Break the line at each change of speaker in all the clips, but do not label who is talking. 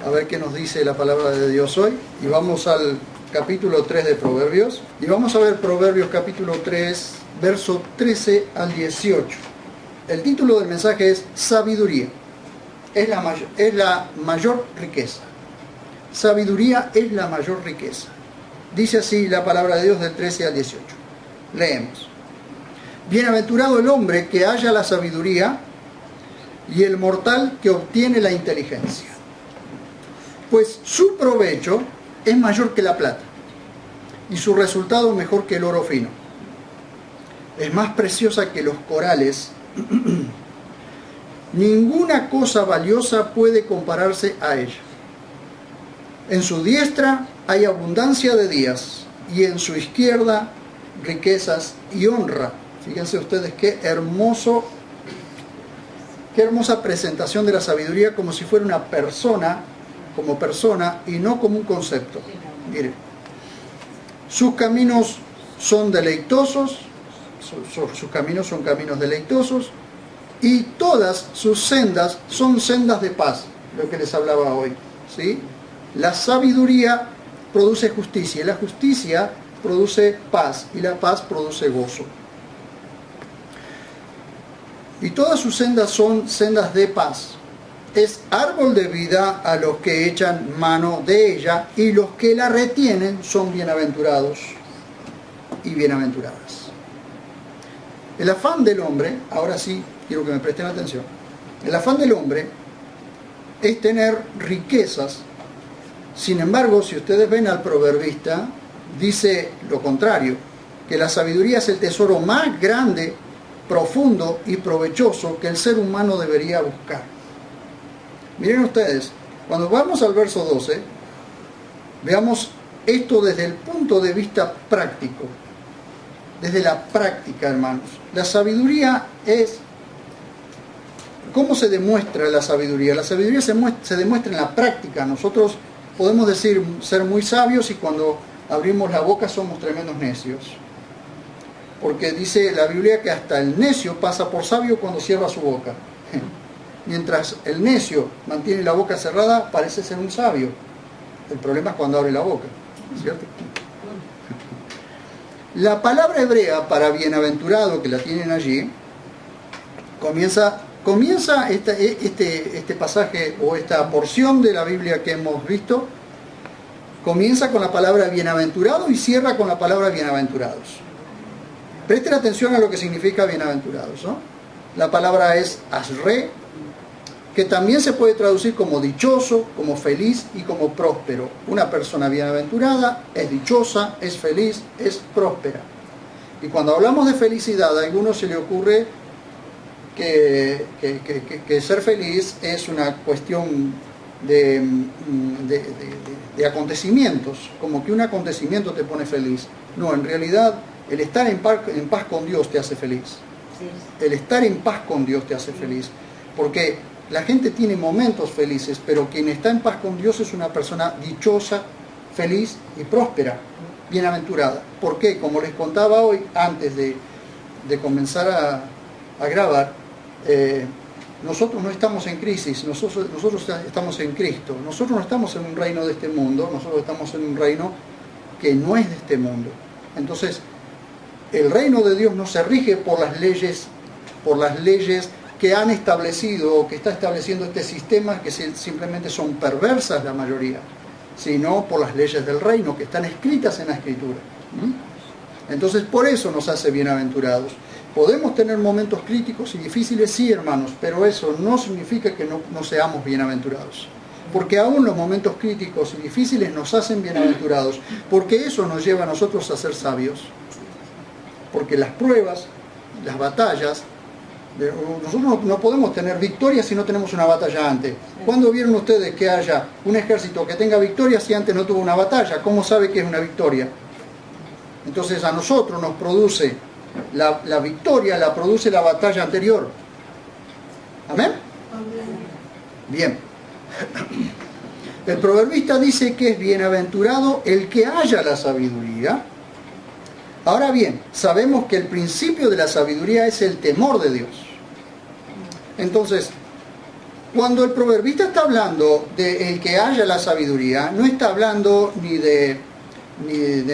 a ver qué nos dice la palabra de Dios hoy. Y vamos al capítulo 3 de Proverbios. Y vamos a ver Proverbios capítulo 3, verso 13 al 18. El título del mensaje es Sabiduría. Es la mayor riqueza. Sabiduría es la mayor riqueza. Dice así la palabra de Dios del 13 al 18. Leemos. Bienaventurado el hombre que halla la sabiduría y el mortal que obtiene la inteligencia. Pues su provecho es mayor que la plata y su resultado mejor que el oro fino. Es más preciosa que los corales. Ninguna cosa valiosa puede compararse a ella. En su diestra hay abundancia de días y en su izquierda riquezas y honra. Fíjense ustedes qué hermosa presentación de la sabiduría, como si fuera una persona, como persona y no como un concepto. Miren, sus caminos son deleitosos, sus caminos son caminos deleitosos, y todas sus sendas son sendas de paz, lo que les hablaba hoy, ¿sí? La sabiduría produce justicia, y la justicia produce paz, y la paz produce gozo. Y todas sus sendas son sendas de paz. Es árbol de vida a los que echan mano de ella, y los que la retienen son bienaventurados y bienaventuradas. El afán del hombre, ahora sí, quiero que me presten atención, el afán del hombre es tener riquezas. Sin embargo, si ustedes ven al proverbista, dice lo contrario, que la sabiduría es el tesoro más grande, profundo y provechoso que el ser humano debería buscar. Miren ustedes, cuando vamos al verso 12, veamos esto desde el punto de vista práctico, desde la práctica, hermanos. La sabiduría es... ¿Cómo se demuestra la sabiduría? La sabiduría se demuestra en la práctica. Nosotros podemos decir ser muy sabios y cuando abrimos la boca somos tremendos necios. Porque dice la Biblia que hasta el necio pasa por sabio cuando cierra su boca. Mientras el necio mantiene la boca cerrada, parece ser un sabio. El problema es cuando abre la boca, ¿cierto? La palabra hebrea para bienaventurado, que la tienen allí, comienza este pasaje o esta porción de la Biblia que hemos visto, comienza con la palabra bienaventurado y cierra con la palabra bienaventurados. Presten atención a lo que significa bienaventurados, ¿no? La palabra es asre, que también se puede traducir como dichoso, como feliz y como próspero. Una persona bienaventurada es dichosa, es feliz, es próspera. Y cuando hablamos de felicidad, a algunos se le ocurre que ser feliz es una cuestión de acontecimientos, como que un acontecimiento te pone feliz. No, en realidad el estar en paz con Dios te hace feliz. El estar en paz con Dios te hace feliz. Porque la gente tiene momentos felices, pero quien está en paz con Dios es una persona dichosa, feliz y próspera, bienaventurada. ¿Por qué? Como les contaba hoy, antes de comenzar a grabar, nosotros no estamos en crisis, nosotros estamos en Cristo. Nosotros no estamos en un reino de este mundo, nosotros estamos en un reino que no es de este mundo. Entonces, el reino de Dios no se rige por las leyes que han establecido o que está estableciendo este sistema, que simplemente son perversas la mayoría, sino por las leyes del reino que están escritas en la Escritura. Entonces, por eso nos hace bienaventurados. Podemos tener momentos críticos y difíciles, sí, hermanos, pero eso no significa que no seamos bienaventurados. Porque aún los momentos críticos y difíciles nos hacen bienaventurados, porque eso nos lleva a nosotros a ser sabios. Porque las pruebas, las batallas, nosotros no podemos tener victorias si no tenemos una batalla antes. ¿Cuándo vieron ustedes que haya un ejército que tenga victorias si antes no tuvo una batalla? ¿Cómo sabe que es una victoria? Entonces a nosotros nos produce la victoria, la produce la batalla anterior. ¿Amén? Bien. El proverbista dice que es bienaventurado el que haya la sabiduría. Ahora bien, sabemos que el principio de la sabiduría es el temor de Dios. Entonces, Cuando el proverbista está hablando de el que haya la sabiduría, no está hablando ni de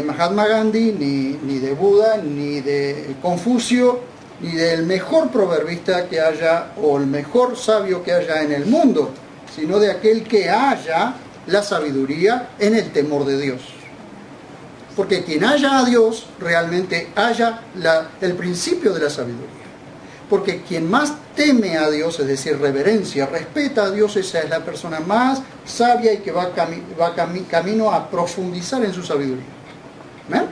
Mahatma Gandhi, ni de Buda, ni de Confucio, ni del mejor proverbista que haya o el mejor sabio que haya en el mundo, sino de aquel que haya la sabiduría en el temor de Dios. Porque quien haya a Dios realmente haya el principio de la sabiduría. Porque quien más teme a Dios, es decir, reverencia, respeta a Dios, esa es la persona más sabia y que va camino a profundizar en su sabiduría. ¿Ven?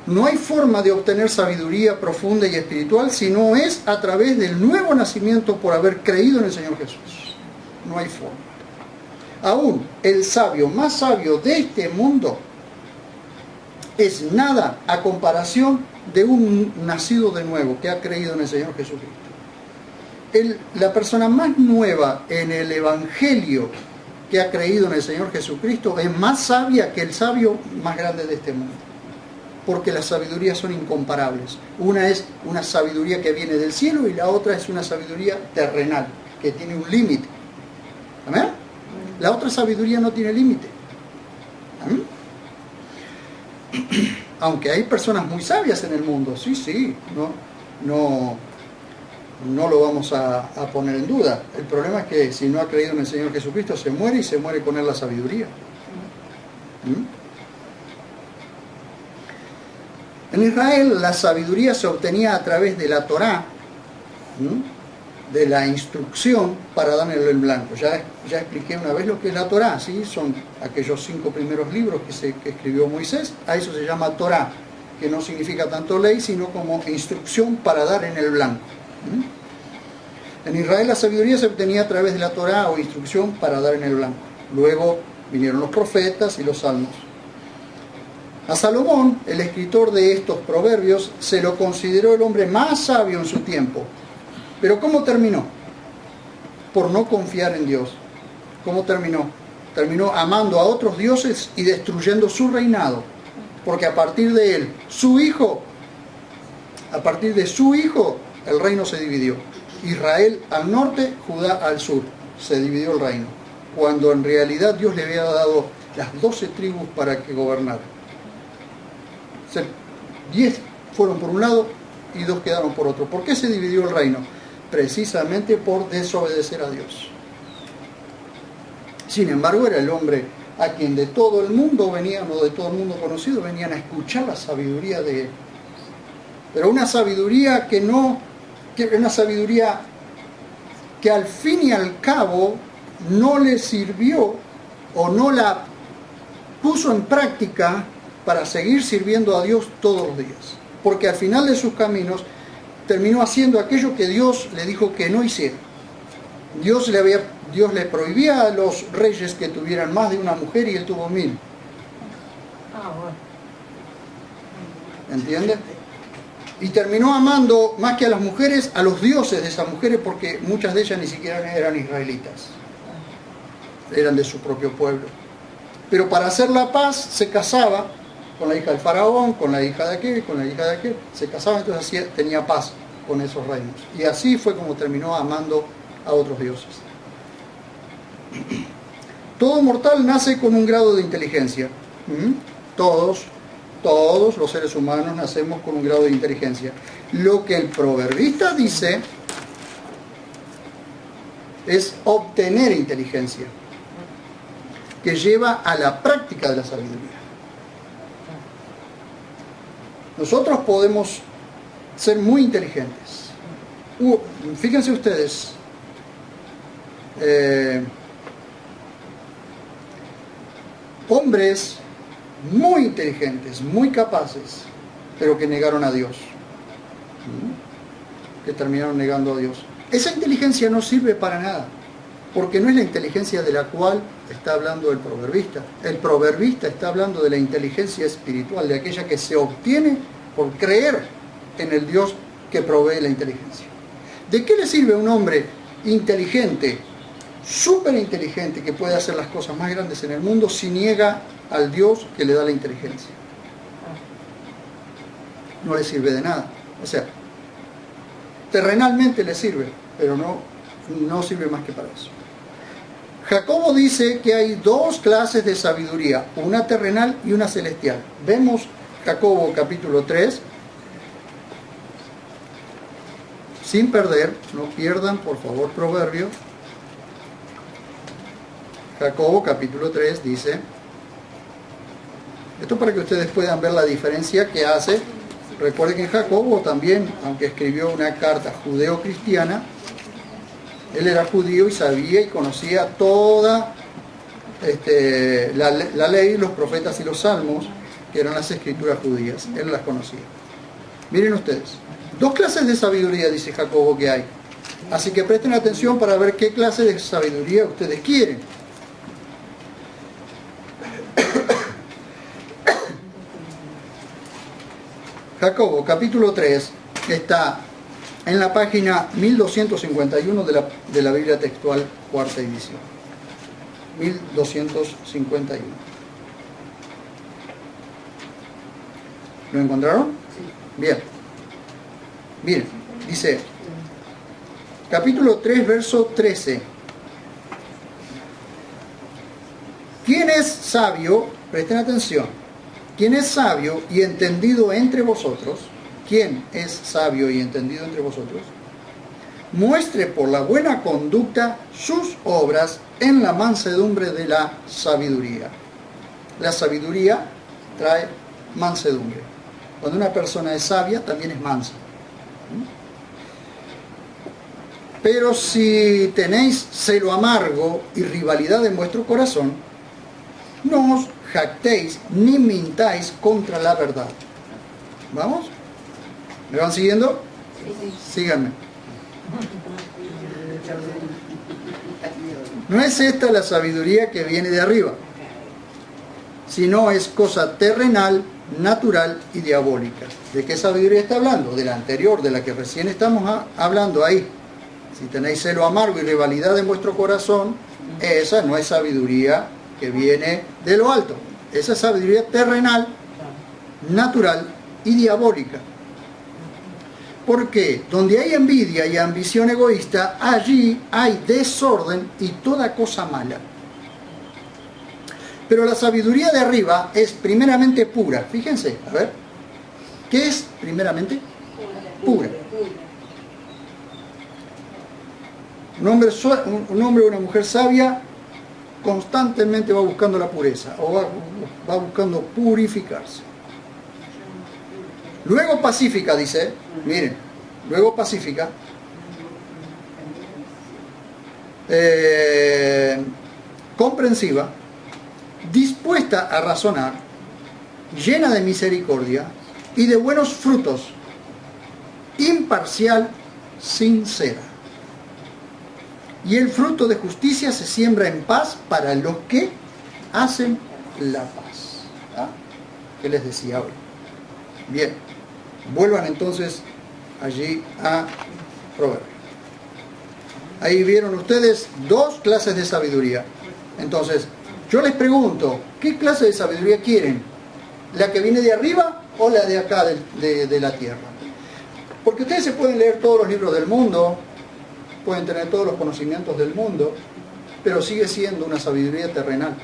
No hay forma de obtener sabiduría profunda y espiritual si no es a través del nuevo nacimiento por haber creído en el Señor Jesús. No hay forma. Aún el sabio más sabio de este mundo es nada a comparación de un nacido de nuevo que ha creído en el Señor Jesucristo. La persona más nueva en el Evangelio que ha creído en el Señor Jesucristo es más sabia que el sabio más grande de este mundo. Porque las sabidurías son incomparables. Una es una sabiduría que viene del cielo y la otra es una sabiduría terrenal, que tiene un límite. ¿Amén? La otra sabiduría no tiene límite. ¿Amén? Aunque hay personas muy sabias en el mundo, sí, no lo vamos a poner en duda. El problema es que si no ha creído en el Señor Jesucristo, se muere y se muere con él la sabiduría. En Israel la sabiduría se obtenía a través de la Torá, de la instrucción para dar en el blanco. Ya expliqué una vez lo que es la Torá, ¿sí? Son aquellos 5 primeros libros que escribió Moisés. A eso se llama Torá, que no significa tanto ley, sino como instrucción para dar en el blanco. En Israel la sabiduría se obtenía a través de la Torá o instrucción para dar en el blanco. Luego vinieron los profetas y los salmos. A Salomón, el escritor de estos proverbios, se lo consideró el hombre más sabio en su tiempo. Pero ¿cómo terminó? Por no confiar en Dios. ¿Cómo terminó? Terminó amando a otros dioses y destruyendo su reinado. Porque a partir de él, a partir de su hijo, el reino se dividió. Israel al norte, Judá al sur. Se dividió el reino. Cuando en realidad Dios le había dado las 12 tribus para que gobernara. 10 fueron por un lado y 2 quedaron por otro. ¿Por qué se dividió el reino? Precisamente por desobedecer a Dios. Sin embargo, era el hombre a quien de todo el mundo venían, o de todo el mundo conocido, venían a escuchar la sabiduría de él. Pero una sabiduría una sabiduría que al fin y al cabo no le sirvió o no la puso en práctica para seguir sirviendo a Dios todos los días. Porque al final de sus caminos terminó haciendo aquello que Dios le dijo que no hiciera. Dios le prohibía a los reyes que tuvieran más de una mujer y él tuvo 1000. ¿Entiende? Y terminó amando más que a las mujeres, a los dioses de esas mujeres, porque muchas de ellas ni siquiera eran israelitas. Eran de su propio pueblo. Pero para hacer la paz se casaba con la hija del faraón, con la hija de aquel, con la hija de aquel. Se casaba, entonces así tenía paz con esos reinos. Y así fue como terminó amando a otros dioses. Todo mortal nace con un grado de inteligencia. Todos los seres humanos nacemos con un grado de inteligencia. Lo que el proverbista dice es obtener inteligencia, que lleva a la práctica de la sabiduría. Nosotros podemos ser muy inteligentes. Fíjense ustedes, hombres muy inteligentes, muy capaces, pero que negaron a Dios, que terminaron negando a Dios. Esa inteligencia no sirve para nada, porque no es la inteligencia de la cual está hablando el proverbista. El proverbista está hablando de la inteligencia espiritual, de aquella que se obtiene por creer en el Dios que provee la inteligencia. ¿De qué le sirve a un hombre inteligente, súper inteligente, que puede hacer las cosas más grandes en el mundo, si niega al Dios que le da la inteligencia? No le sirve de nada. O sea, terrenalmente le sirve, pero no no sirve más que para eso. Jacobo dice que hay dos clases de sabiduría, una terrenal y una celestial. Vemos Jacobo capítulo 3, sin perder, no pierdan por favor Proverbio. Jacobo capítulo 3 dice, esto para que ustedes puedan ver la diferencia que hace. Recuerden que Jacobo también, aunque escribió una carta judeo-cristiana, él era judío y sabía y conocía toda la ley, los profetas y los salmos, que eran las escrituras judías. Él las conocía. Miren ustedes, dos clases de sabiduría, dice Jacobo, que hay. Así que presten atención para ver qué clase de sabiduría ustedes quieren. Jacobo, capítulo 3, está en la página 1251 de la Biblia textual, cuarta edición. 1251. ¿Lo encontraron? Sí. Bien. Miren, dice, capítulo 3, verso 13. ¿Quién es sabio? Presten atención. ¿Quién es sabio y entendido entre vosotros? ¿Quién es sabio y entendido entre vosotros? Muestre por la buena conducta sus obras en la mansedumbre de la sabiduría. La sabiduría trae mansedumbre. Cuando una persona es sabia, también es mansa. Pero si tenéis celo amargo y rivalidad en vuestro corazón, no os jactéis ni mintáis contra la verdad. ¿Vamos? ¿Me van siguiendo? Sí. Síganme. No es esta la sabiduría que viene de arriba, sino es cosa terrenal, natural y diabólica. ¿De qué sabiduría está hablando? De la anterior, de la que recién estamos hablando ahí. Si tenéis celo amargo y rivalidad en vuestro corazón, esa no es sabiduría que viene de lo alto. Esa es sabiduría terrenal, natural y diabólica. Porque donde hay envidia y ambición egoísta, allí hay desorden y toda cosa mala. Pero la sabiduría de arriba es primeramente pura. Fíjense, a ver. ¿Qué es primeramente? Pura. Un hombre o una mujer sabia constantemente va buscando la pureza, o va buscando purificarse. Luego pacífica, dice, miren, luego pacífica, comprensiva, dispuesta a razonar, llena de misericordia y de buenos frutos, imparcial, sincera. Y el fruto de justicia se siembra en paz para los que hacen la paz. ¿Ah? ¿Qué les decía hoy? Bien, vuelvan entonces allí a Proverbios. Ahí vieron ustedes dos clases de sabiduría. Entonces, yo les pregunto, ¿qué clase de sabiduría quieren? ¿La que viene de arriba o la de acá, de la tierra? Porque ustedes se pueden leer todos los libros del mundo, pueden tener todos los conocimientos del mundo, pero sigue siendo una sabiduría terrenal.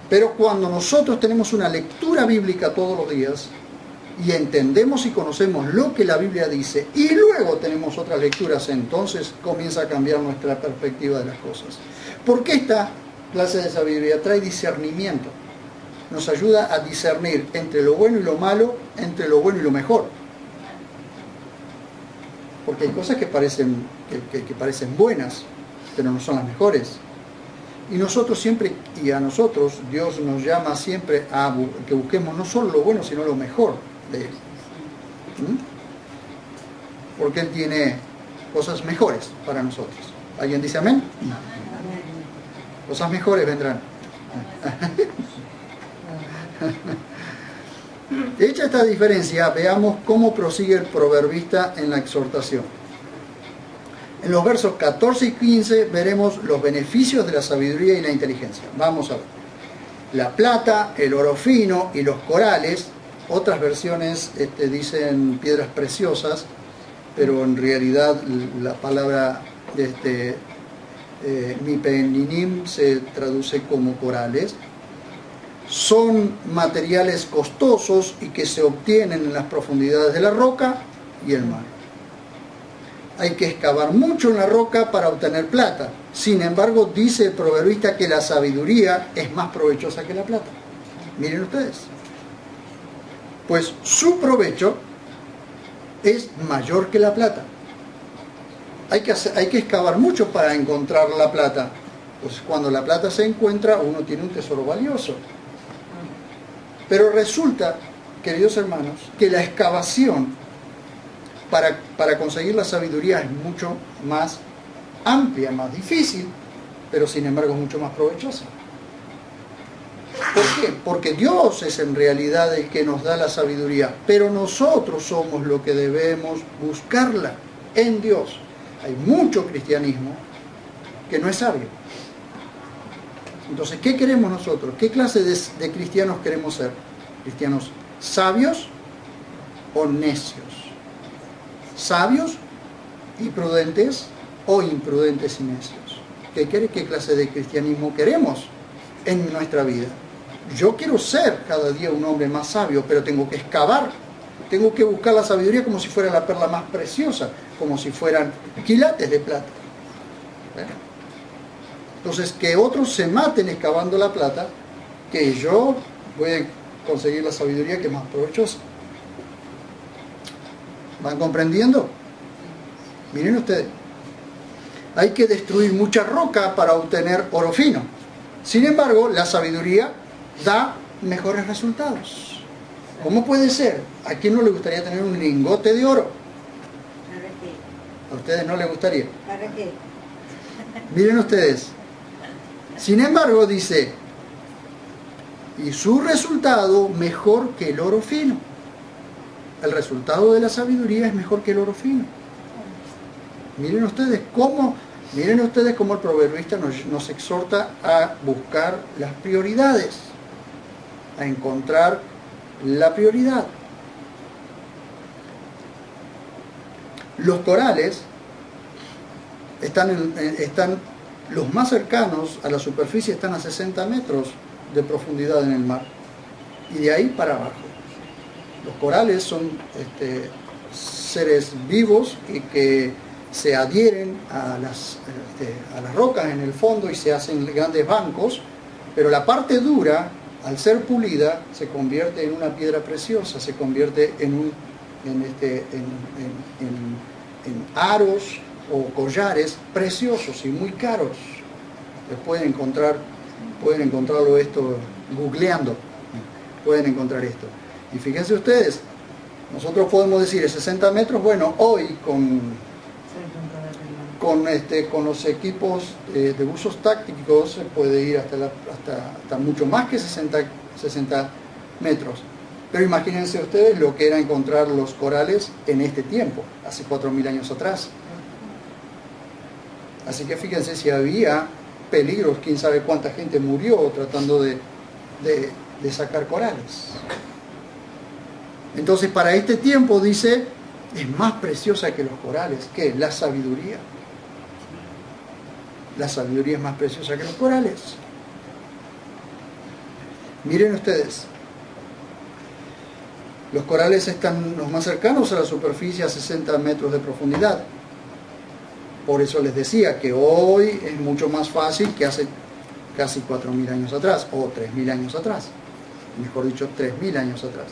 Pero cuando nosotros tenemos una lectura bíblica todos los días y entendemos y conocemos lo que la Biblia dice y luego tenemos otras lecturas, entonces comienza a cambiar nuestra perspectiva de las cosas. Porque esta clase de sabiduría trae discernimiento, nos ayuda a discernir entre lo bueno y lo malo, entre lo bueno y lo mejor. Porque hay cosas que parecen buenas, pero no son las mejores. Y nosotros siempre, y a nosotros, Dios nos llama siempre a que busquemos no solo lo bueno, sino lo mejor de Él. Porque Él tiene cosas mejores para nosotros. ¿Alguien dice amén? No. Cosas mejores vendrán. Hecha esta diferencia, veamos cómo prosigue el proverbista en la exhortación. En los versos 14 y 15 veremos los beneficios de la sabiduría y la inteligencia. Vamos a ver. La plata, el oro fino y los corales, otras versiones dicen piedras preciosas, pero en realidad la palabra mipeninim se traduce como corales. Son materiales costosos y que se obtienen en las profundidades de la roca y el mar. Hay que excavar mucho en la roca para obtener plata. Sin embargo, dice el proverbista que la sabiduría es más provechosa que la plata. Miren ustedes. Pues su provecho es mayor que la plata. Hay que excavar mucho para encontrar la plata. Pues cuando la plata se encuentra, uno tiene un tesoro valioso. Pero resulta, queridos hermanos, que la excavación para conseguir la sabiduría es mucho más amplia, más difícil, pero sin embargo es mucho más provechosa. ¿Por qué? Porque Dios es en realidad el que nos da la sabiduría, pero nosotros somos los que debemos buscarla en Dios. Hay mucho cristianismo que no es sabio. Entonces, ¿qué queremos nosotros? ¿Qué clase de cristianos queremos ser? ¿Cristianos sabios o necios? ¿Sabios y prudentes o imprudentes y necios? ¿Qué clase de cristianismo queremos en nuestra vida? Yo quiero ser cada día un hombre más sabio, pero tengo que excavar, tengo que buscar la sabiduría como si fuera la perla más preciosa, como si fueran quilates de plata. Entonces, que otros se maten excavando la plata, que yo voy a conseguir la sabiduría que es más provechosa. ¿Van comprendiendo? Miren ustedes, hay que destruir mucha roca para obtener oro fino. Sin embargo, la sabiduría da mejores resultados. ¿Cómo puede ser? ¿A quién no le gustaría tener un lingote de oro? ¿A ustedes no les gustaría?
¿Para qué?
Miren ustedes. Sin embargo, dice, y su resultado mejor que el oro fino. El resultado de la sabiduría es mejor que el oro fino. Miren ustedes cómo el proverbista nos exhorta a buscar las prioridades, a encontrar la prioridad. Los corales están los más cercanos a la superficie, están a 60 metros de profundidad en el mar, y de ahí para abajo. Los corales son seres vivos y que se adhieren a las rocas en el fondo y se hacen grandes bancos, pero la parte dura, al ser pulida, se convierte en una piedra preciosa, se convierte en aros o collares preciosos y muy caros. Pueden encontrarlo esto googleando, pueden encontrar esto. Y fíjense ustedes, nosotros podemos decir 60 metros, bueno, hoy con los equipos de buzos tácticos se puede ir hasta mucho más que 60 metros. Pero imagínense ustedes lo que era encontrar los corales en este tiempo, hace 4.000 años atrás. Así que fíjense si había peligros, quién sabe cuánta gente murió tratando de sacar corales. Entonces, para este tiempo, dice, es más preciosa que los corales. ¿Qué? La sabiduría. La sabiduría es más preciosa que los corales. Miren ustedes, los corales están los más cercanos a la superficie a 60 metros de profundidad. Por eso les decía que hoy es mucho más fácil que hace casi 4.000 años atrás, o 3.000 años atrás. Mejor dicho, 3.000 años atrás.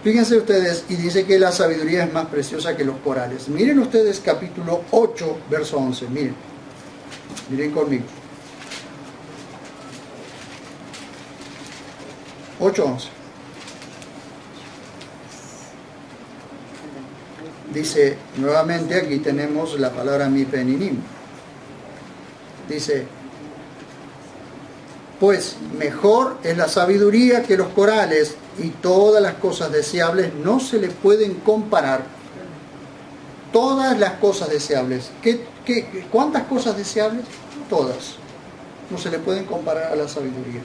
Fíjense ustedes, y dice que la sabiduría es más preciosa que los corales. Miren ustedes capítulo 8, verso 11. Miren conmigo. 8:11. Dice, nuevamente aquí tenemos la palabra mipeninim. Dice, pues mejor es la sabiduría que los corales, y todas las cosas deseables no se le pueden comparar. Todas las cosas deseables. ¿Cuántas cosas deseables? Todas. No se le pueden comparar a la sabiduría.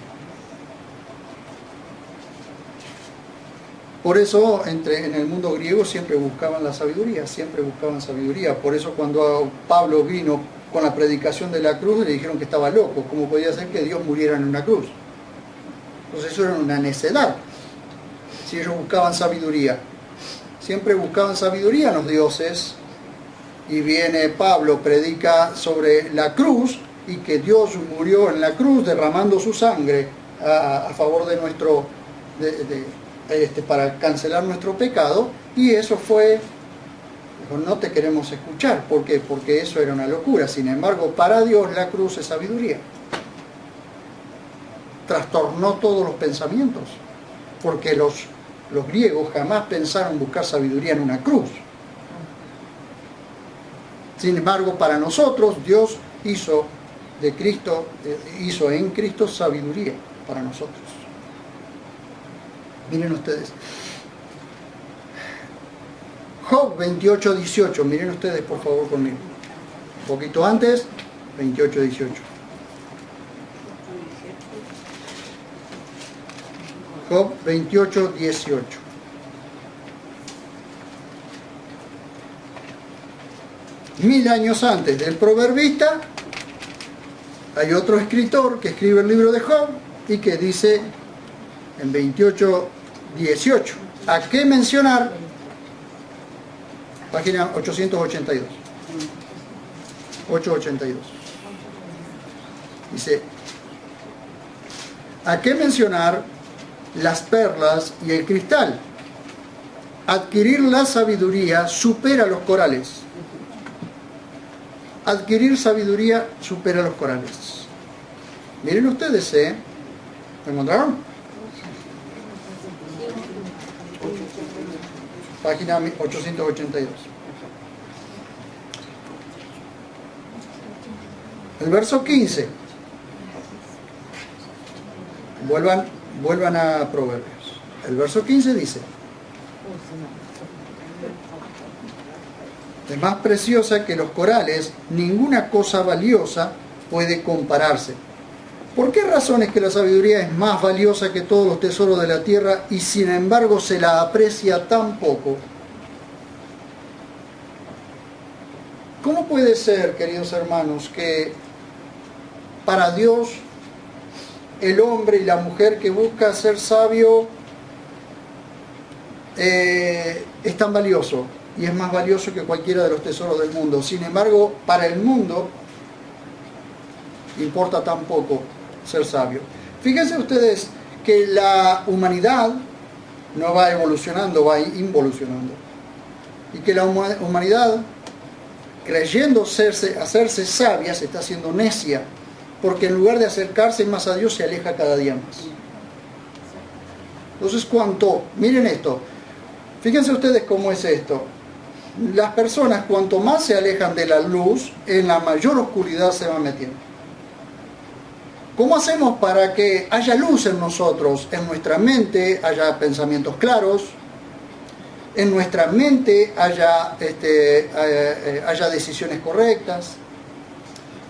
Por eso en el mundo griego siempre buscaban la sabiduría, siempre buscaban sabiduría. Por eso cuando Pablo vino con la predicación de la cruz, le dijeron que estaba loco. ¿Cómo podía ser que Dios muriera en una cruz? Entonces eso era una necedad. Si ellos buscaban sabiduría, siempre buscaban sabiduría los dioses. Y viene Pablo, predica sobre la cruz y que Dios murió en la cruz derramando su sangre a favor de nuestro, para cancelar nuestro pecado. Y eso fue, no te queremos escuchar. ¿Por qué? Porque eso era una locura. Sin embargo, para Dios la cruz es sabiduría. Trastornó todos los pensamientos, porque los griegos jamás pensaron buscar sabiduría en una cruz. Sin embargo, para nosotros Dios hizo en Cristo sabiduría para nosotros. Miren ustedes. Job 28:18. Miren ustedes por favor conmigo. Un poquito antes, 28:18. Job 28:18. Mil años antes del proverbista, hay otro escritor que escribe el libro de Job y que dice en 28:18. ¿A qué mencionar? Página 882. 882. Dice, ¿a qué mencionar las perlas y el cristal? Adquirir la sabiduría supera los corales. Adquirir sabiduría supera los corales. Miren ustedes, ¿lo encontraron? Página 882. El verso 15. Vuelvan a Proverbios. El verso 15 dice: es más preciosa que los corales, ninguna cosa valiosa puede compararse. ¿Por qué razón es que la sabiduría es más valiosa que todos los tesoros de la tierra y sin embargo se la aprecia tan poco? ¿Cómo puede ser, queridos hermanos, que para Dios el hombre y la mujer que busca ser sabio es tan valioso y es más valioso que cualquiera de los tesoros del mundo? Sin embargo, para el mundo importa tan poco ser sabio. Fíjense ustedes que la humanidad no va evolucionando, va involucionando. Y que la humanidad, creyendo hacerse sabia, se está haciendo necia, porque en lugar de acercarse más a Dios, se aleja cada día más. Entonces, miren esto, fíjense ustedes cómo es esto. Las personas, cuanto más se alejan de la luz, en la mayor oscuridad se van metiendo. ¿Cómo hacemos para que haya luz en nosotros? En nuestra mente haya pensamientos claros, en nuestra mente haya decisiones correctas,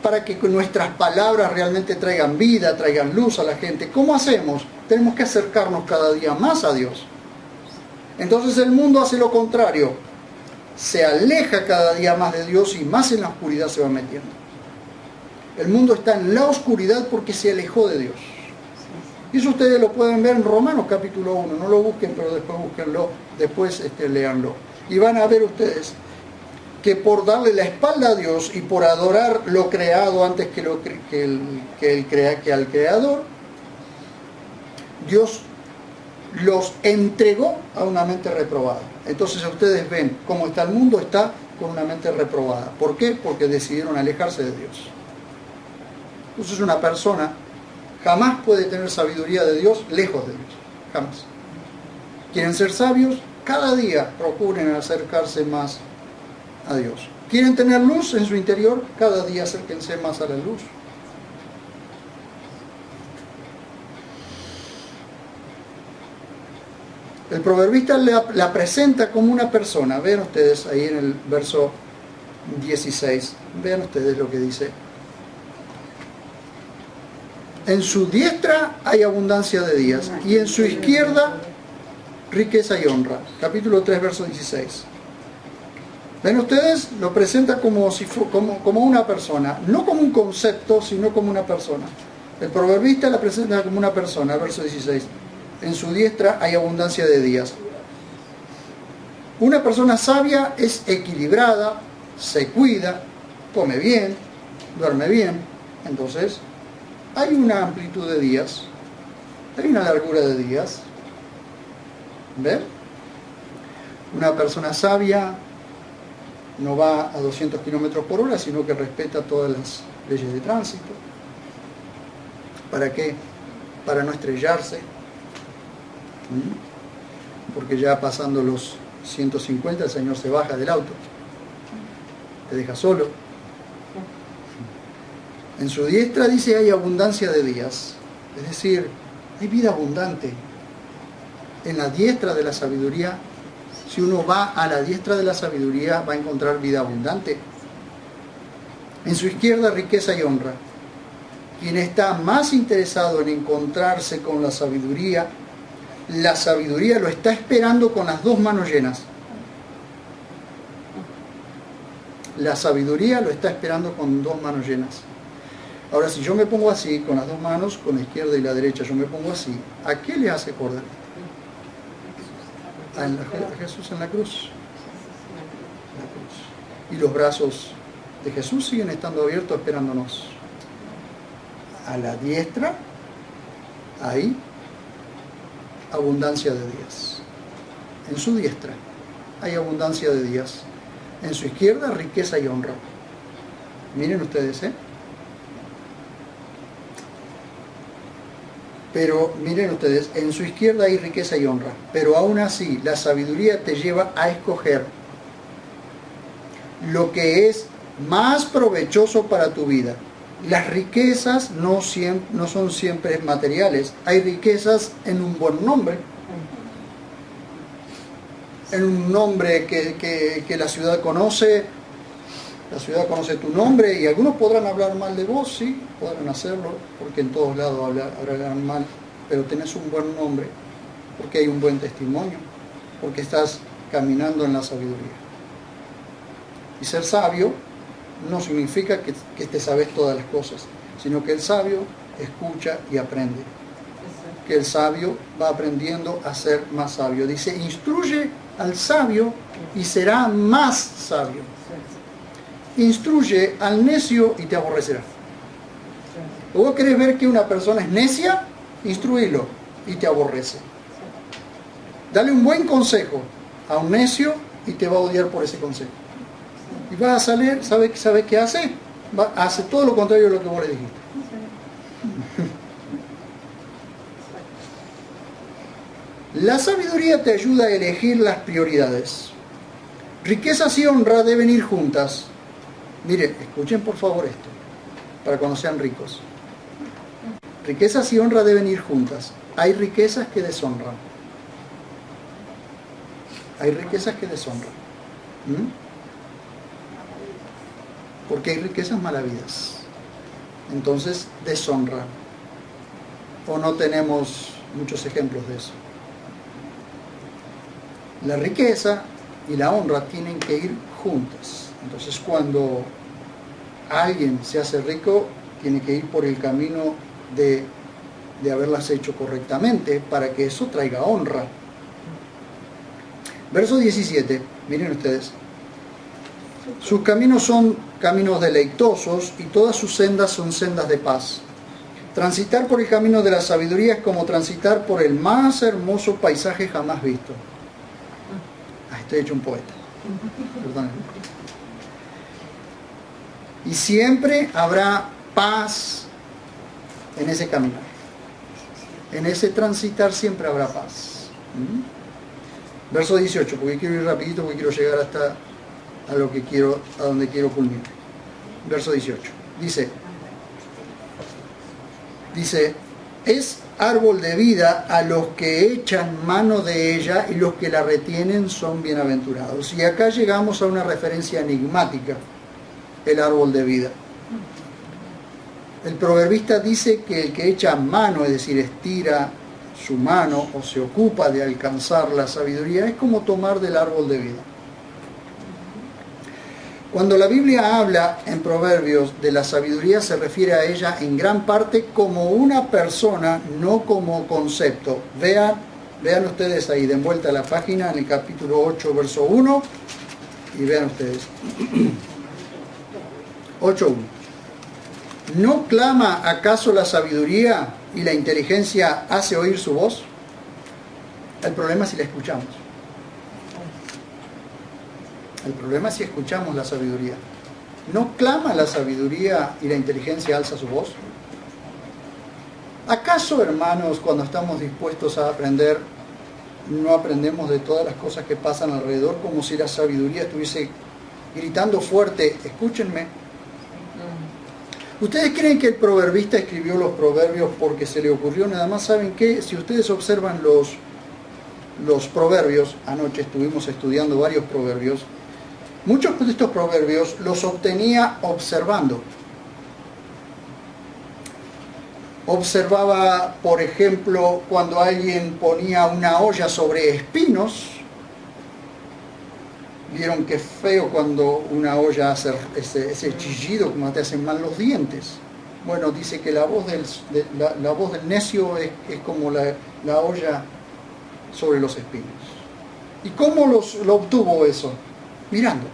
para que nuestras palabras realmente traigan vida, traigan luz a la gente. ¿Cómo hacemos? Tenemos que acercarnos cada día más a Dios. Entonces el mundo hace lo contrario, se aleja cada día más de Dios y más en la oscuridad se va metiendo. El mundo está en la oscuridad porque se alejó de Dios. Y eso ustedes lo pueden ver en Romanos capítulo 1. No lo busquen, pero después búsquenlo, después léanlo. Y van a ver ustedes que por darle la espalda a Dios y por adorar lo creado antes que al Creador, Dios los entregó a una mente reprobada. Entonces ustedes ven cómo está el mundo, está con una mente reprobada. ¿Por qué? Porque decidieron alejarse de Dios. Entonces una persona jamás puede tener sabiduría de Dios lejos de Dios. Jamás. ¿Quieren ser sabios? Cada día procuren acercarse más a Dios. ¿Quieren tener luz en su interior? Cada día acérquense más a la luz. El proverbista la presenta como una persona. Vean ustedes ahí en el verso 16. Vean ustedes lo que dice. En su diestra hay abundancia de días y en su izquierda riqueza y honra. Capítulo 3, verso 16. ¿Ven ustedes? Lo presenta como una persona, no como un concepto, sino como una persona. El proverbista la presenta como una persona, verso 16. En su diestra hay abundancia de días. Una persona sabia es equilibrada, se cuida, come bien, duerme bien. Entonces, hay una amplitud de días, hay una largura de días. ¿Ven? Una persona sabia no va a 200 kilómetros por hora, sino que respeta todas las leyes de tránsito. ¿Para qué? Para no estrellarse. Porque ya pasando los 150 el Señor se baja del auto, te deja solo. En su diestra dice hay abundancia de días, es decir, hay vida abundante. En la diestra de la sabiduría, si uno va a la diestra de la sabiduría, va a encontrar vida abundante. En su izquierda riqueza y honra. Quien está más interesado en encontrarse con la sabiduría lo está esperando con las dos manos llenas. La sabiduría lo está esperando con dos manos llenas. Ahora, si yo me pongo así, con las dos manos, con la izquierda y la derecha, yo me pongo así, ¿a qué le hace acordar? A Jesús en la cruz. Y los brazos de Jesús siguen estando abiertos esperándonos. A la diestra hay abundancia de días. En su diestra hay abundancia de días. En su izquierda riqueza y honra. Miren ustedes, Pero miren ustedes, en su izquierda hay riqueza y honra, pero aún así la sabiduría te lleva a escoger lo que es más provechoso para tu vida. Las riquezas no son siempre materiales, hay riquezas en un buen nombre, en un nombre que la ciudad conoce. La ciudad conoce tu nombre y algunos podrán hablar mal de vos, sí, podrán hacerlo, porque en todos lados hablarán mal, pero tenés un buen nombre, porque hay un buen testimonio, porque estás caminando en la sabiduría. Y ser sabio no significa que te sabes todas las cosas, sino que el sabio escucha y aprende. Que el sabio va aprendiendo a ser más sabio. Dice, instruye al sabio y será más sabio. Instruye al necio y te aborrecerá. ¿Vos querés ver que una persona es necia? Instruílo y te aborrece. Dale un buen consejo a un necio y te va a odiar por ese consejo. Y vas a salir, ¿sabe qué hace? Hace todo lo contrario de lo que vos le dijiste. La sabiduría te ayuda a elegir las prioridades. Riquezas y honra deben ir juntas. Miren, escuchen por favor esto, para cuando sean ricos. Riquezas y honra deben ir juntas. Hay riquezas que deshonran. Hay riquezas que deshonran. Porque hay riquezas malavidas. Entonces deshonran. O no tenemos muchos ejemplos de eso. La riqueza y la honra tienen que ir juntas. Entonces cuando alguien se hace rico, tiene que ir por el camino de haberlas hecho correctamente para que eso traiga honra. Verso 17, miren ustedes. Sus caminos son caminos deleitosos y todas sus sendas son sendas de paz. Transitar por el camino de la sabiduría es como transitar por el más hermoso paisaje jamás visto. Estoy hecho un poeta. Perdónenme. Y siempre habrá paz en ese caminar. En ese transitar siempre habrá paz. Verso 18, porque quiero ir rapidito, porque quiero llegar hasta a donde quiero culminar. Verso 18. Dice, es árbol de vida a los que echan mano de ella y los que la retienen son bienaventurados. Y acá llegamos a una referencia enigmática. El árbol de vida. El proverbista dice que el que echa mano, es decir, estira su mano o se ocupa de alcanzar la sabiduría, es como tomar del árbol de vida. Cuando la Biblia habla en Proverbios de la sabiduría, se refiere a ella en gran parte como una persona, no como concepto. Vean ustedes ahí, den vuelta a la página en el capítulo 8, verso 1, y vean ustedes. 8.1. ¿No clama acaso la sabiduría y la inteligencia hace oír su voz? El problema es si la escuchamos. El problema es si escuchamos la sabiduría. ¿No clama la sabiduría y la inteligencia alza su voz? ¿Acaso, hermanos, cuando estamos dispuestos a aprender, no aprendemos de todas las cosas que pasan alrededor, como si la sabiduría estuviese gritando fuerte, escúchenme? ¿Ustedes creen que el proverbista escribió los proverbios porque se le ocurrió nada más? ¿Saben qué? Si ustedes observan los proverbios, anoche estuvimos estudiando varios proverbios, muchos de estos proverbios los obtenía observando. Observaba, por ejemplo, cuando alguien ponía una olla sobre espinos. Vieron qué feo cuando una olla hace ese chillido, como te hacen mal los dientes. Bueno, dice que la voz del necio es como la olla sobre los espinos. ¿Y cómo lo obtuvo eso? Mirando,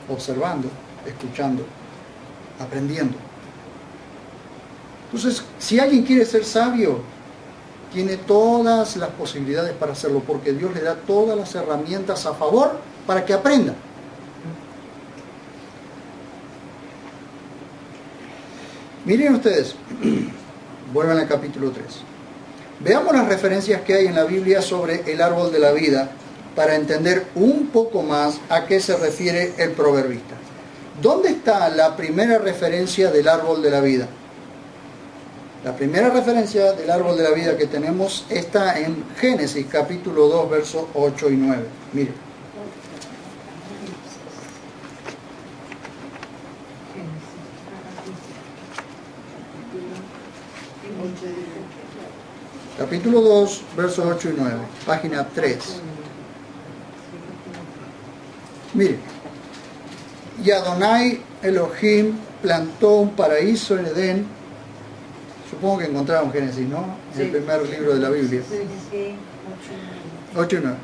observando, escuchando, aprendiendo. Entonces, si alguien quiere ser sabio, tiene todas las posibilidades para hacerlo, porque Dios le da todas las herramientas a favor para que aprenda. Miren ustedes, vuelvan al capítulo 3. Veamos las referencias que hay en la Biblia sobre el árbol de la vida para entender un poco más a qué se refiere el proverbista. ¿Dónde está la primera referencia del árbol de la vida? La primera referencia del árbol de la vida que tenemos está en Génesis capítulo 2, versos 8 y 9. Miren. Capítulo 2, versos 8 y 9, página 3. Miren. Y Adonai Elohim plantó un paraíso en Edén. Supongo que encontraron Génesis, ¿no? En el primer libro de la Biblia. 8 y 9.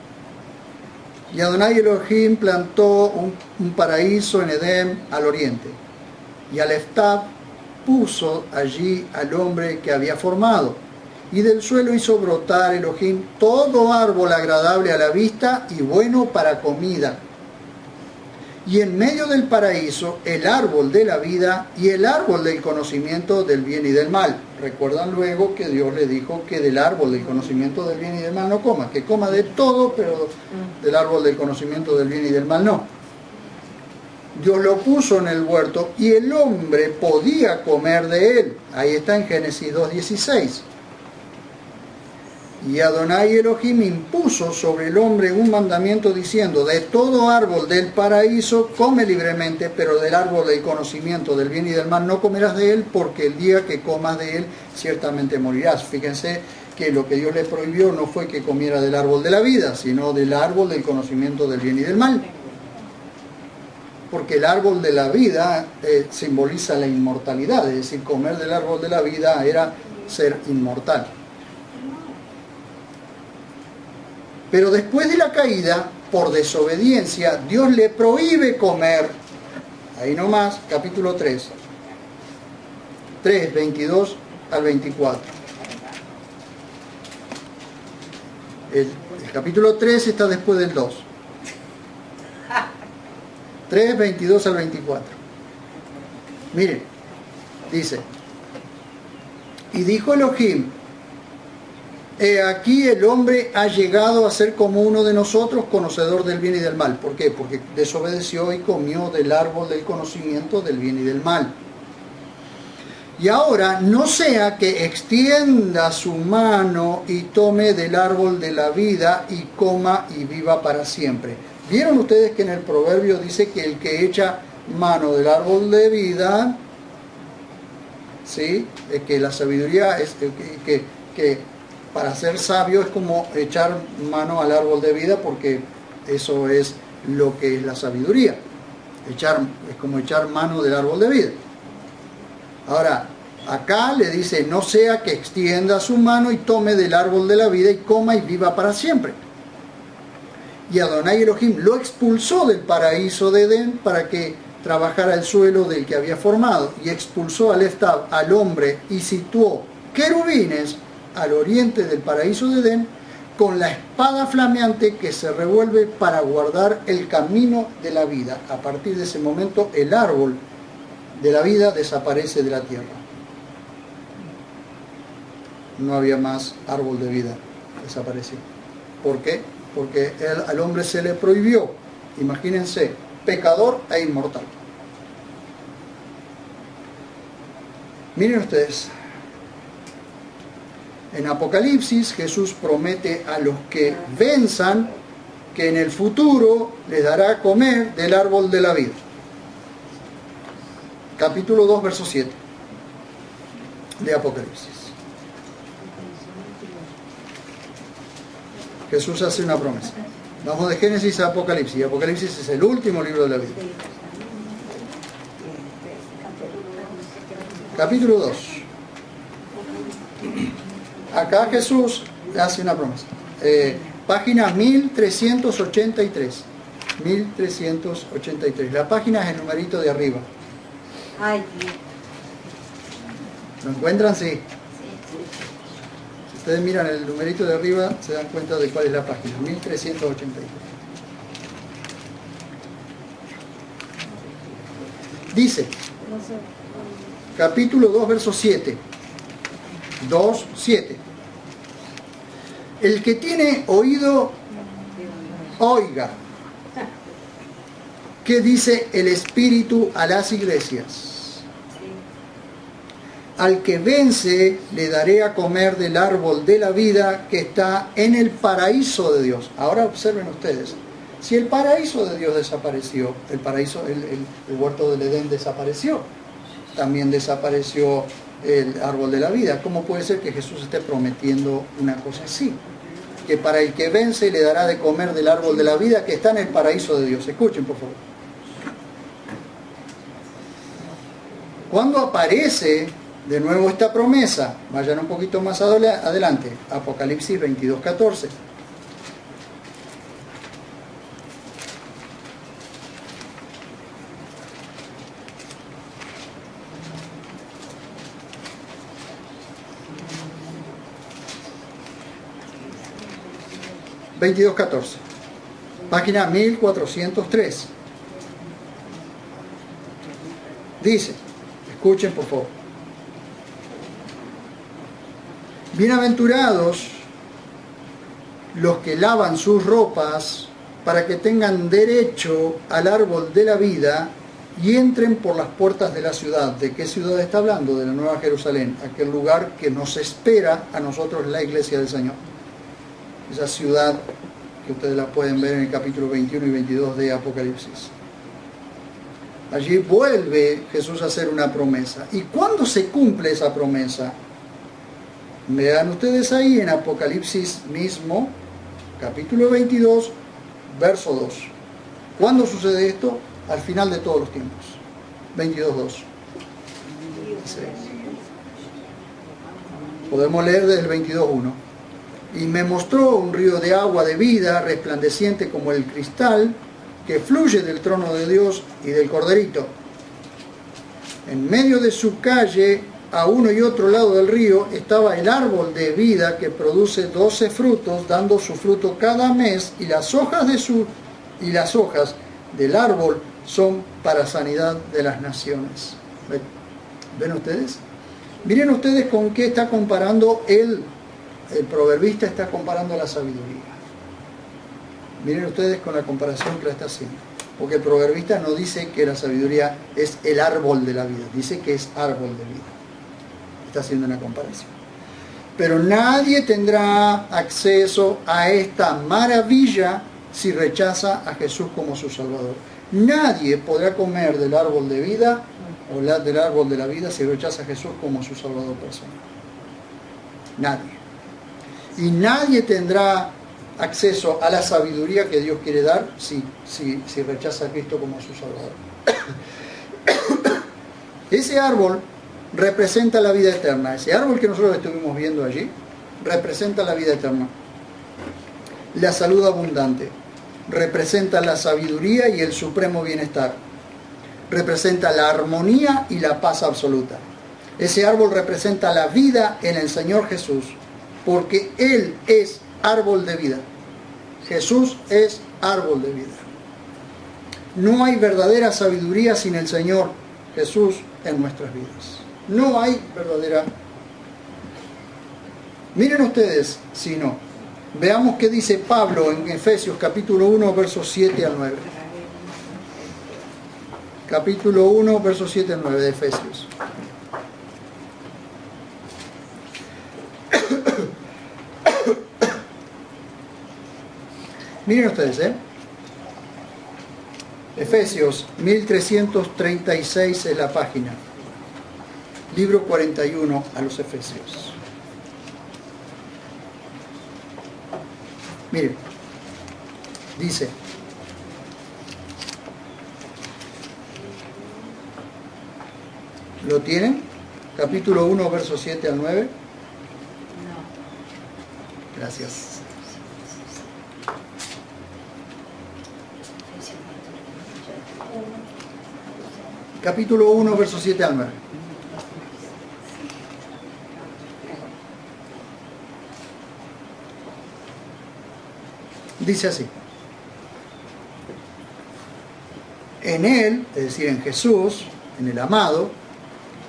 Y Adonai Elohim plantó un paraíso en Edén al oriente. Y Aleftab puso allí al hombre que había formado. Y del suelo hizo brotar Elohim todo árbol agradable a la vista y bueno para comida. Y en medio del paraíso el árbol de la vida y el árbol del conocimiento del bien y del mal. Recuerdan luego que Dios le dijo que del árbol del conocimiento del bien y del mal no coma, que coma de todo, pero del árbol del conocimiento del bien y del mal no. Dios lo puso en el huerto y el hombre podía comer de él. Ahí está en Génesis 2:16. Y Adonai Elohim impuso sobre el hombre un mandamiento diciendo: de todo árbol del paraíso come libremente, pero del árbol del conocimiento del bien y del mal no comerás de él, porque el día que comas de él ciertamente morirás. Fíjense que lo que Dios le prohibió no fue que comiera del árbol de la vida, sino del árbol del conocimiento del bien y del mal. Porque el árbol de la vida simboliza la inmortalidad, es decir, comer del árbol de la vida era ser inmortal. Pero después de la caída, por desobediencia, Dios le prohíbe comer. Ahí nomás, capítulo 3. 3, 22 al 24. El capítulo 3 está después del 2. 3, 22 al 24. Miren, dice: y dijo Elohim: he aquí el hombre ha llegado a ser como uno de nosotros, conocedor del bien y del mal. ¿Por qué? Porque desobedeció y comió del árbol del conocimiento del bien y del mal. Y ahora no sea que extienda su mano y tome del árbol de la vida y coma y viva para siempre. ¿Vieron ustedes que en el proverbio dice que el que echa mano del árbol de vida, ¿sí? Que la sabiduría es que para ser sabio es como echar mano al árbol de vida, porque eso es lo que es la sabiduría. Es como echar mano del árbol de vida. Ahora, acá le dice, no sea que extienda su mano y tome del árbol de la vida y coma y viva para siempre. Y Adonai Elohim lo expulsó del paraíso de Edén para que trabajara el suelo del que había formado, y expulsó al Estab, al hombre, y situó querubines al oriente del paraíso de Edén con la espada flameante que se revuelve para guardar el camino de la vida. A partir de ese momento el árbol de la vida desaparece de la tierra. No había más árbol de vida, desapareció. ¿Por qué? Porque al hombre se le prohibió, imagínense, pecador e inmortal. Miren ustedes, en Apocalipsis Jesús promete a los que venzan que en el futuro les dará a comer del árbol de la vida. Capítulo 2, verso 7 de Apocalipsis. Jesús hace una promesa. Vamos de Génesis a Apocalipsis. Apocalipsis es el último libro de la Biblia. Capítulo 2. Acá Jesús hace una promesa. Página 1383. 1383. La página es el numerito de arriba. ¿Lo encuentran? Sí. Si ustedes miran el numerito de arriba, se dan cuenta de cuál es la página. 1383. Dice, capítulo 2, verso 7. 2, 7. El que tiene oído, oiga. ¿Qué dice el Espíritu a las iglesias? Al que vence le daré a comer del árbol de la vida que está en el paraíso de Dios. Ahora observen ustedes, si el paraíso de Dios desapareció, el paraíso, el huerto del Edén desapareció, también desapareció el árbol de la vida. ¿Cómo puede ser que Jesús esté prometiendo una cosa así? Que para el que vence le dará de comer del árbol de la vida que está en el paraíso de Dios. Escuchen, por favor. ¿Cuándo aparece de nuevo esta promesa? Vayan un poquito más adelante. Apocalipsis 22, 14. Página 1403. Dice, escuchen por favor. Bienaventurados los que lavan sus ropas para que tengan derecho al árbol de la vida y entren por las puertas de la ciudad. ¿De qué ciudad está hablando? De la Nueva Jerusalén, aquel lugar que nos espera a nosotros, la iglesia del Señor. Esa ciudad que ustedes la pueden ver en el capítulo 21 y 22 de Apocalipsis. Allí vuelve Jesús a hacer una promesa. ¿Y cuándo se cumple esa promesa? Vean ustedes ahí en Apocalipsis mismo, capítulo 22, verso 2. ¿Cuándo sucede esto? Al final de todos los tiempos. 22.2. Podemos leer desde el 22.1. Y me mostró un río de agua de vida, resplandeciente como el cristal, que fluye del trono de Dios y del Corderito. En medio de su calle, a uno y otro lado del río, estaba el árbol de vida que produce 12 frutos, dando su fruto cada mes, y las hojas del árbol son para sanidad de las naciones. ¿Ven ustedes? Miren ustedes con qué está comparando el proverbista, está comparando la sabiduría. Miren ustedes con la comparación que la está haciendo. Porque el proverbista no dice que la sabiduría es el árbol de la vida, dice que es árbol de vida. Está haciendo una comparación. Pero nadie tendrá acceso a esta maravilla si rechaza a Jesús como su Salvador. Nadie podrá comer del árbol de vida o del árbol de la vida si rechaza a Jesús como su Salvador personal. Nadie. Y nadie tendrá acceso a la sabiduría que Dios quiere dar si rechaza a Cristo como su Salvador. Ese árbol representa la vida eterna. Ese árbol que nosotros estuvimos viendo allí representa la vida eterna. La salud abundante representa la sabiduría y el supremo bienestar. Representa la armonía y la paz absoluta. Ese árbol representa la vida en el Señor Jesús, porque Él es árbol de vida. Jesús es árbol de vida. No hay verdadera sabiduría sin el Señor Jesús en nuestras vidas. No hay verdadera. Miren ustedes, si no. Veamos qué dice Pablo en Efesios capítulo 1, versos 7 al 9. Capítulo 1, versos 7 al 9 de Efesios. Miren ustedes, Efesios 1336 es la página. Libro 41 a los Efesios. Miren, dice: ¿lo tienen? Capítulo 1, versos 7 al 9. No. Gracias. Capítulo 1, versos 7 al 9. Dice así: en Él, es decir, en Jesús, en el amado,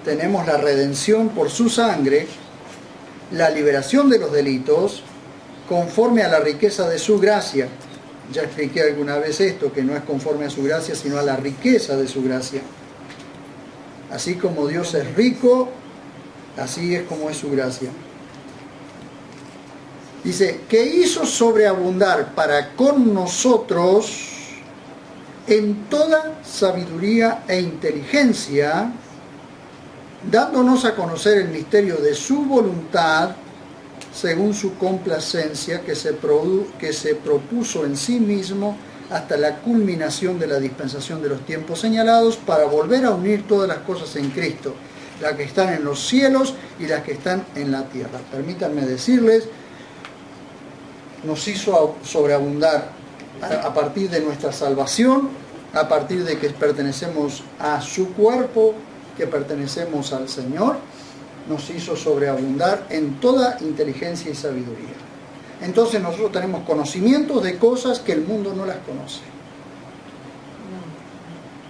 tenemos la redención por su sangre, la liberación de los delitos, conforme a la riqueza de su gracia. Ya expliqué alguna vez esto, que no es conforme a su gracia, sino a la riqueza de su gracia. Así como Dios es rico, así es como es su gracia. Dice, que hizo sobreabundar para con nosotros en toda sabiduría e inteligencia, dándonos a conocer el misterio de su voluntad, según su complacencia que se propuso en sí mismo hasta la culminación de la dispensación de los tiempos señalados, para volver a unir todas las cosas en Cristo, las que están en los cielos y las que están en la tierra. Permítanme decirles, nos hizo sobreabundar a partir de nuestra salvación, a partir de que pertenecemos a su cuerpo, que pertenecemos al Señor, nos hizo sobreabundar en toda inteligencia y sabiduría. Entonces nosotros tenemos conocimientos de cosas que el mundo no las conoce.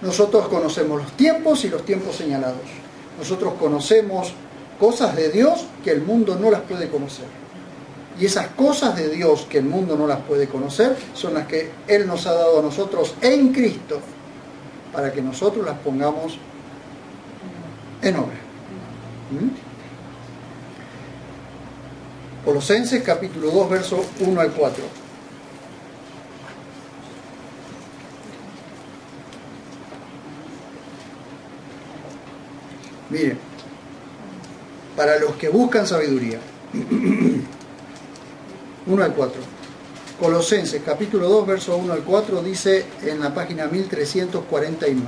Nosotros conocemos los tiempos y los tiempos señalados. Nosotros conocemos cosas de Dios que el mundo no las puede conocer. Y esas cosas de Dios que el mundo no las puede conocer son las que Él nos ha dado a nosotros en Cristo, para que nosotros las pongamos en obra. Colosenses capítulo 2, verso 1 al 4. Miren, para los que buscan sabiduría. 1 al 4. Colosenses capítulo 2, verso 1 al 4 dice en la página 1349.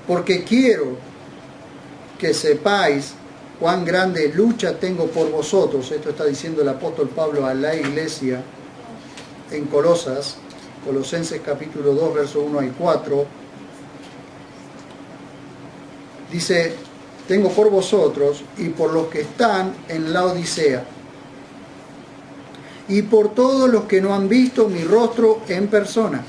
Porque quiero que sepáis cuán grande lucha tengo por vosotros. Esto está diciendo el apóstol Pablo a la iglesia en Colosas, Colosenses capítulo 2, verso 1 al 4. Dice, tengo por vosotros y por los que están en la Odisea, y por todos los que no han visto mi rostro en persona,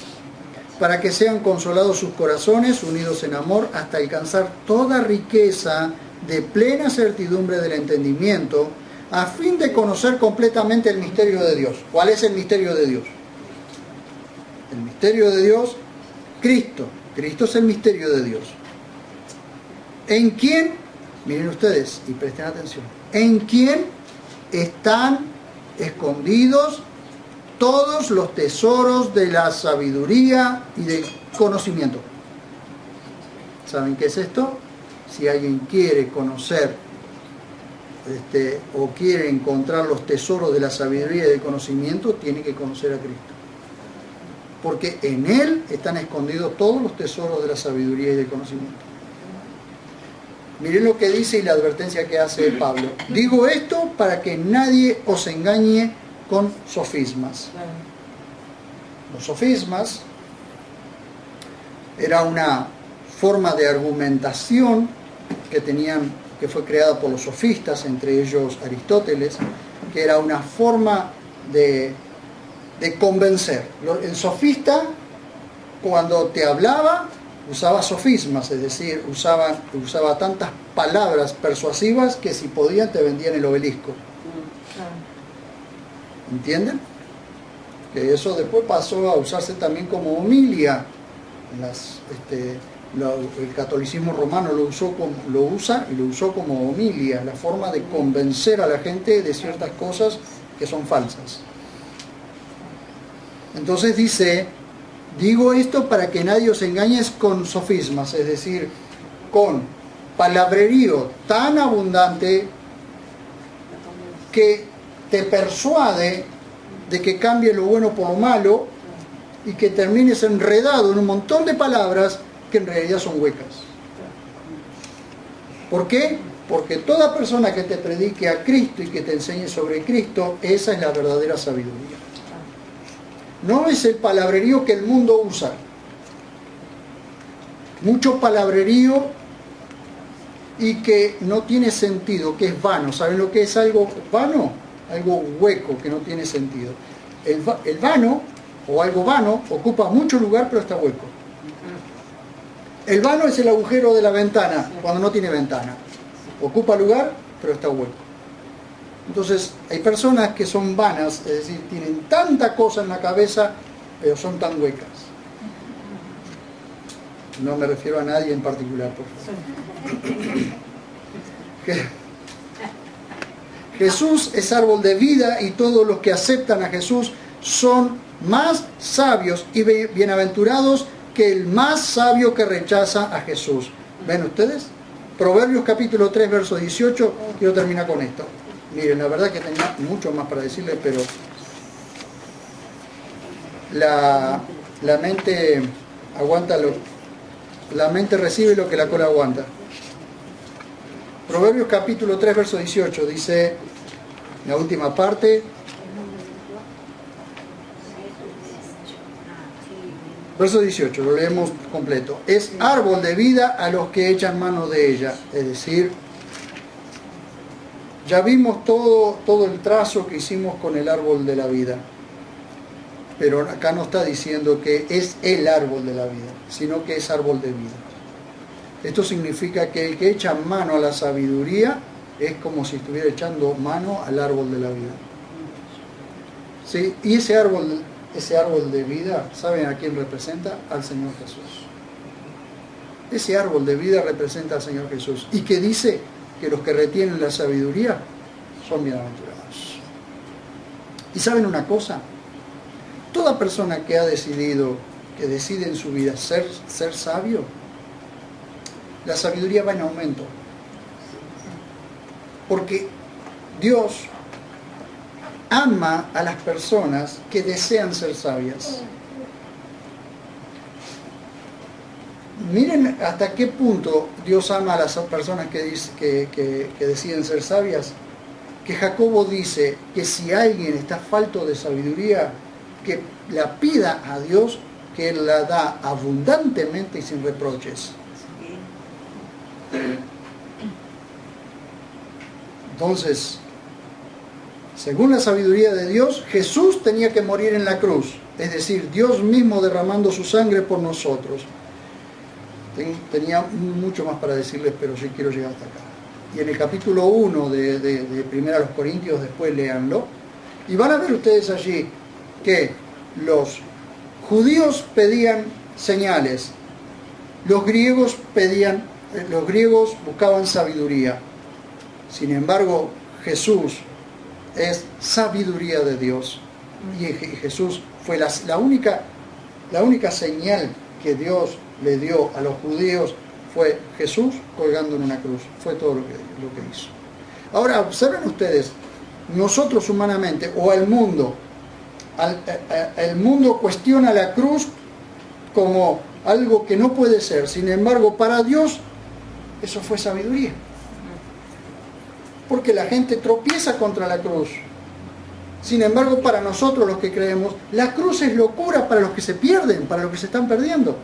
para que sean consolados sus corazones, unidos en amor, hasta alcanzar toda riqueza de plena certidumbre del entendimiento, a fin de conocer completamente el misterio de Dios. ¿Cuál es el misterio de Dios? El misterio de Dios, Cristo. Cristo es el misterio de Dios. ¿En quién? Miren ustedes y presten atención. ¿En quién están escondidos todos los tesoros de la sabiduría y del conocimiento? ¿Saben qué es esto? si alguien quiere conocer o quiere encontrar los tesoros de la sabiduría y del conocimiento, tiene que conocer a Cristo. Porque en Él están escondidos todos los tesoros de la sabiduría y del conocimiento. Miren lo que dice y la advertencia que hace Pablo. Digo esto para que nadie os engañe con sofismas. Los sofismas era una forma de argumentación que fue creada por los sofistas, entre ellos Aristóteles, que era una forma de convencer. El sofista, cuando te hablaba, usaba sofismas, es decir, usaba tantas palabras persuasivas que si podían te vendían el obelisco. ¿Entienden? Que eso después pasó a usarse también como homilia. El catolicismo romano lo usa y lo usó como homilia, la forma de convencer a la gente de ciertas cosas que son falsas. Entonces dice, digo esto para que nadie os engañe con sofismas, es decir, con palabrerío tan abundante que te persuade de que cambie lo bueno por lo malo y que termines enredado en un montón de palabras que en realidad son huecas. ¿Por qué? Porque toda persona que te predique a Cristo y que te enseñe sobre Cristo, esa es la verdadera sabiduría. No es el palabrerío que el mundo usa. Mucho palabrerío y que no tiene sentido, que es vano. ¿Saben lo que es algo vano? Algo hueco, que no tiene sentido. El vano, o algo vano, ocupa mucho lugar, pero está hueco. El vano es el agujero de la ventana, cuando no tiene ventana. Ocupa lugar, pero está hueco. Entonces, hay personas que son vanas, es decir, tienen tanta cosa en la cabeza, pero son tan huecas. No me refiero a nadie en particular, por favor. Jesús es árbol de vida y todos los que aceptan a Jesús son más sabios y bienaventurados que el más sabio que rechaza a Jesús. ¿Ven ustedes? Proverbios capítulo 3, verso 18. Quiero terminar con esto. Miren, la verdad que tenía mucho más para decirles, pero la mente aguanta la mente recibe lo que la cola aguanta. Proverbios capítulo 3, verso 18 dice, la última parte, verso 18, lo leemos completo. Es árbol de vida a los que echan mano de ella. Es decir, ya vimos todo el trazo que hicimos con el árbol de la vida. Pero acá no está diciendo que es el árbol de la vida, sino que es árbol de vida. Esto significa que el que echa mano a la sabiduría es como si estuviera echando mano al árbol de la vida. ¿Sí? Y ese árbol de vida, ¿saben a quién representa? Al Señor Jesús. Ese árbol de vida representa al Señor Jesús. Y que dice que los que retienen la sabiduría son bienaventurados. ¿Y saben una cosa? Toda persona que decide en su vida ser sabio, la sabiduría va en aumento. Porque Dios ama a las personas que desean ser sabias. Miren hasta qué punto Dios ama a las personas que deciden ser sabias, que Jacobo dice que si alguien está falto de sabiduría, que la pida a Dios, que Él la da abundantemente y sin reproches. Entonces, según la sabiduría de Dios, Jesús tenía que morir en la cruz, es decir, Dios mismo derramando su sangre por nosotros. Tenía mucho más para decirles, pero sí quiero llegar hasta acá. Y en el capítulo 1 de 1 a los Corintios, después léanlo, y van a ver ustedes allí que los judíos pedían señales, los griegos buscaban sabiduría. Sin embargo, Jesús es sabiduría de Dios. Y Jesús fue la única señal que Dios le dio a los judíos fue Jesús colgando en una cruz. Fue todo lo que hizo. Ahora observen ustedes, nosotros humanamente o el mundo cuestiona la cruz como algo que no puede ser. Sin embargo, para Dios eso fue sabiduría. Porque la gente tropieza contra la cruz. Sin embargo, para nosotros los que creemos, la cruz es locura para los que se pierden, para los que se están perdiendo.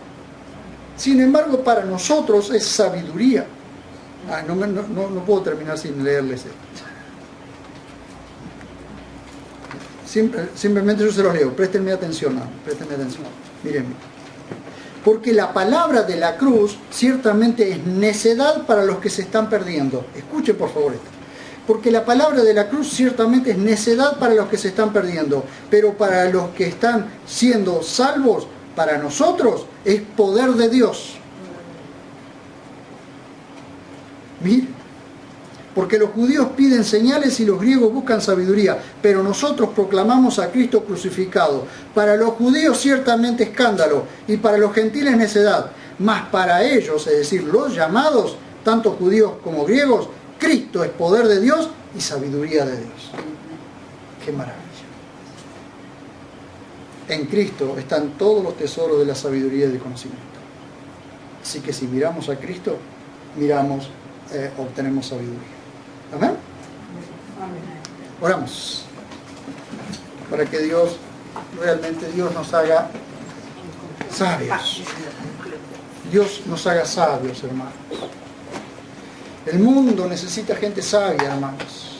Sin embargo, para nosotros es sabiduría. No puedo terminar sin leerles esto. Simplemente yo se los leo. Préstenme atención. Mírenme. Porque la palabra de la cruz ciertamente es necedad para los que se están perdiendo. Escuchen por favor esto. Porque la palabra de la cruz ciertamente es necedad para los que se están perdiendo, pero para los que están siendo salvos, para nosotros, es poder de Dios. Miren, porque los judíos piden señales y los griegos buscan sabiduría, pero nosotros proclamamos a Cristo crucificado. Para los judíos ciertamente escándalo, y para los gentiles necedad, mas para ellos, es decir, los llamados, tanto judíos como griegos, Cristo es poder de Dios y sabiduría de Dios. ¡Qué maravilla! En Cristo están todos los tesoros de la sabiduría y del conocimiento. Así que si miramos a Cristo, obtenemos sabiduría. ¿Amén? Oramos. Para que Dios nos haga sabios. Dios nos haga sabios, hermanos. El mundo necesita gente sabia, hermanos.